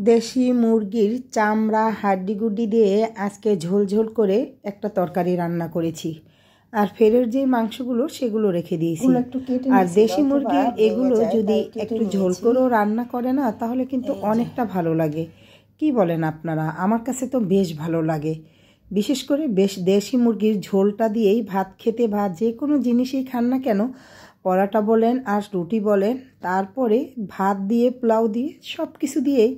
দেশি মুরগির চামড়া হাড্ডিগুড্ডি দিয়ে আজকে ঝোল ঝোল করে একটা তরকারি রান্না করেছি। আর ফেরের যে মাংসগুলো সেগুলো রেখে দিয়েছি। আর দেশি মুরগির এগুলো যদি একটু ঝোল করেও রান্না করে না তাহলে কিন্তু অনেকটা ভালো লাগে। কি বলেন আপনারা? আমার কাছে তো বেশ ভালো লাগে। বিশেষ করে দেশি মুরগির ঝোলটা দিয়েই ভাত খেতে বা যে কোনো জিনিসই খান না কেন, পরাটা বলেন আর রুটি বলেন, তারপরে ভাত দিয়ে পোলাও দিয়ে সব কিছু দিয়েই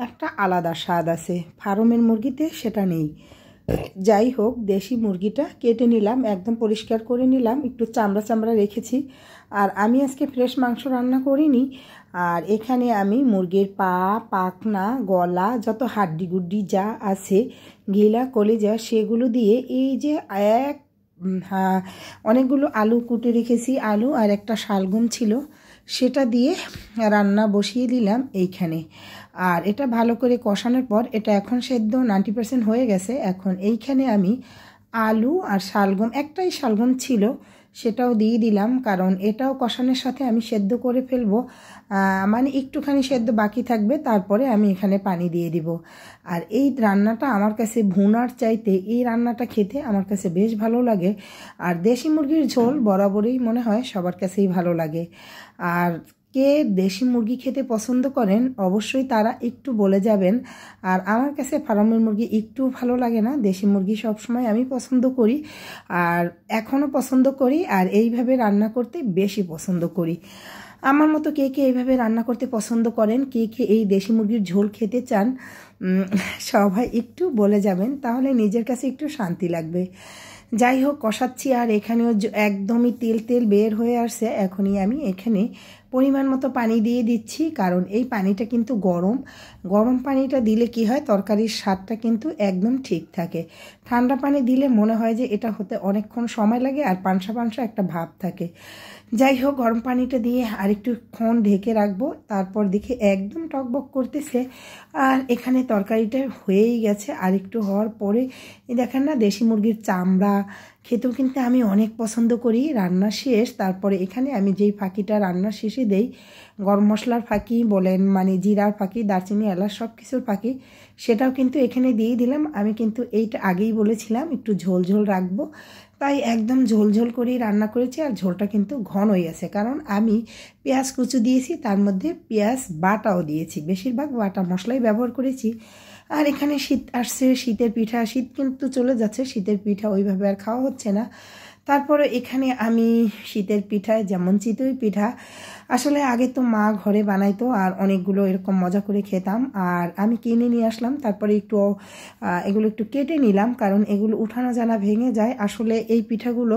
একটা আলাদা স্বাদ আছে। ফার্মের মুরগিতে সেটা নেই। যাই হোক, দেশি মুরগিটা কেটে নিলাম, একদম পরিষ্কার করে নিলাম, একটু চামড়া চামড়া রেখেছি। আর আমি আজকে ফ্রেশ মাংস রান্না করিনি। আর এখানে আমি মুরগির পা, পাখনা, গলা, যত হাড্ডি গুড্ডি যা আছে, গিলা কলিজা, সেগুলো দিয়ে এই যে অনেকগুলো আলু কুটে রেখেছি, আলু আর একটা শালগম ছিল, সেটা দিয়ে রান্না বসিয়ে দিলাম এইখানে। আর এটা ভালো করে কষানোর পর এটা এখন সেদ্ধ 90% হয়ে গেছে। এখন এইখানে আমি আলু আর শালগম, একটাই শালগম ছিল, সেটাও দিয়ে দিলাম, কারণ এটাও কষানোর সাথে আমি সেদ্ধ করে ফেলবো। মানে একটুখানি সেদ্ধ বাকি থাকবে, তারপরে আমি এখানে পানি দিয়ে দিব। আর এই রান্নাটা আমার কাছে ভুনার চাইতে এই রান্নাটা খেতে আমার কাছে বেশ ভালো লাগে। আর দেশি মুরগির ঝোল বরাবরই মনে হয় সবার কাছেই ভালো লাগে। আর কে দেশি মুরগি খেতে পছন্দ করেন অবশ্যই তারা একটু বলে যাবেন। আর আমার কাছে ফার্মের মুরগি একটু ভালো লাগে না, দেশি মুরগি সবসময় আমি পছন্দ করি, আর এখনও পছন্দ করি। আর এইভাবে রান্না করতে বেশি পছন্দ করি। আমার মতো কে কে এইভাবে রান্না করতে পছন্দ করেন, কে কে এই দেশি মুরগির ঝোল খেতে চান, সবাই একটু বলে যাবেন, তাহলে নিজের কাছে একটু শান্তি লাগবে। যাই হোক, কষাচ্ছি। আর এখানেও একদমই তেল তেল বের হয়ে আসছে। এখনই আমি এখানে পরিমাণ মতো পানি দিয়ে দিচ্ছি, কারণ এই পানিটা কিন্তু গরম। গরম পানিটা দিলে কি হয়, তরকারির স্বাদটা কিন্তু একদম ঠিক থাকে। ঠান্ডা পানি দিলে মনে হয় যে এটা হতে অনেকক্ষণ সময় লাগে আর পানসা পানসা একটা ভাব থাকে। যাই হোক, গরম পানিটা দিয়ে আরেকটুক্ষণ ঢেকে রাখবো। তারপর দেখে একদম টকবক করতেছে। আর এখানে তরকারিটা হয়েই গেছে। আর একটু হওয়ার পরে দেখেন না, দেশি মুরগির চামড়া খেতেও কিন্তু আমি অনেক পছন্দ করি। রান্না শেষ, তারপরে এখানে আমি যেই ফাঁকিটা রান্নার শেষে দেই, গরম মশলার ফাঁকি বলেন, মানে জিরার ফাঁকি, দারচিনি, এলাচ সব কিছুর ফাঁকি, সেটাও কিন্তু এখানে দিয়ে দিলাম। আমি কিন্তু এইটা আগেই বলেছিলাম একটু ঝোল ঝোল রাখবো, তাই একদম ঝোল ঝোল করেই রান্না করেছি। আর ঝোলটা কিন্তু ঘন হয়ে আছে, কারণ আমি পেঁয়াজ কুচু দিয়েছি, তার মধ্যে পেঁয়াজ বাটাও দিয়েছি, বেশিরভাগ বাটা মশলাই ব্যবহার করেছি। আর এখানে শীত আসছে, শীতের পিঠা, শীত কিন্তু চলে যাচ্ছে, শীতের পিঠা ওইভাবে আর খাওয়া হচ্ছে না। তারপরে এখানে আমি শীতের পিঠায় যেমন চিতই পিঠা, আসলে আগে তো মা ঘরে বানাইতো, আর অনেকগুলো এরকম মজা করে খেতাম। আর আমি কিনে নিয়ে আসলাম, তারপরে এগুলো একটু কেটে নিলাম, কারণ এগুলো উঠানো জানা ভেঙে যায়। আসলে এই পিঠাগুলো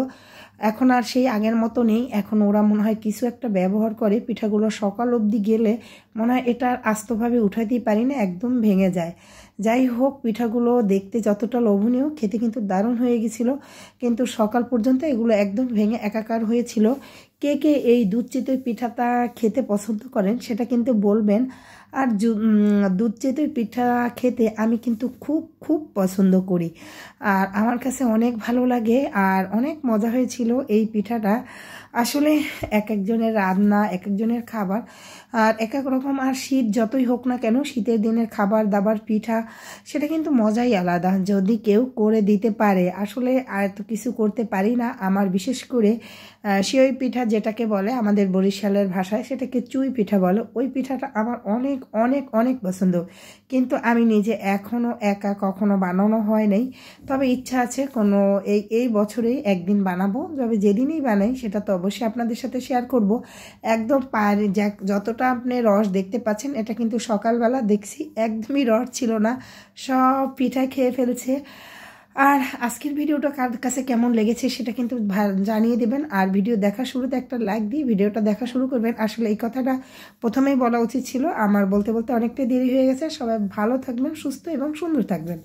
এখন আর সেই আগের মতো নেই। এখন ওরা মনে হয় কিছু একটা ব্যবহার করে, পিঠাগুলো সকাল অবধি গেলে মনে হয় এটা আস্তভাবে উঠাতেই পারি না, একদম ভেঙে যায়। যাই হোক, পিঠাগুলো দেখতে যতটা লোভনীয়, খেতে কিন্তু দারুণ হয়ে গেছিলো, কিন্তু সকাল পর্যন্ত এগুলো একদম ভেঙে একাকার হয়েছিল। কে কে এই দুধ চিতই পিঠাটা খেতে পছন্দ করেন সেটা কিন্তু বলবেন। আর দুধ চিতই পিঠা খেতে আমি কিন্তু খুব খুব পছন্দ করি, আর আমার কাছে অনেক ভালো লাগে, আর অনেক মজা হয়েছিল এই পিঠাটা। আসলে এক একজনের রান্না, এক একজনের খাবার আর এক এক রকম। আর শীত যতই হোক না কেন, শীতের দিনের খাবার দাবার পিঠা সেটা কিন্তু মজাই আলাদা, যদি কেউ করে দিতে পারে। আসলে আর তো কিছু করতে পারি না। আমার বিশেষ করে সেওই পিঠা যেটাকে বলে আমাদের বরিশালের ভাষায়, সেটাকে চুই পিঠা বলে, ওই পিঠাটা আমার অনেক অনেক অনেক পছন্দ, কিন্তু আমি নিজে এখনও একা কখনো বানানো হয় নাই। তবে ইচ্ছা আছে কোনো এই বছরেই একদিন বানাবো। তবে যেদিনই বানাই সেটা তো অবশ্যই আপনাদের সাথে শেয়ার করব। একদম যতটা আপনি রস দেখতে পাচ্ছেন, এটা কিন্তু সকালবেলা দেখছি একদমই রস ছিল না, সব পিঠা খেয়ে ফেলছে। আর আজকের ভিডিওটা কার কাছে কেমন লেগেছে সেটা কিন্তু জানিয়ে দেবেন। আর ভিডিও দেখা শুরুতে একটা লাইক দিয়ে ভিডিওটা দেখা শুরু করবেন। আসলে এই কথাটা প্রথমেই বলা উচিত ছিল আমার, বলতে বলতে অনেকটা দেরি হয়ে গেছে। সবাই ভালো থাকবেন, সুস্থ এবং সুন্দর থাকবেন।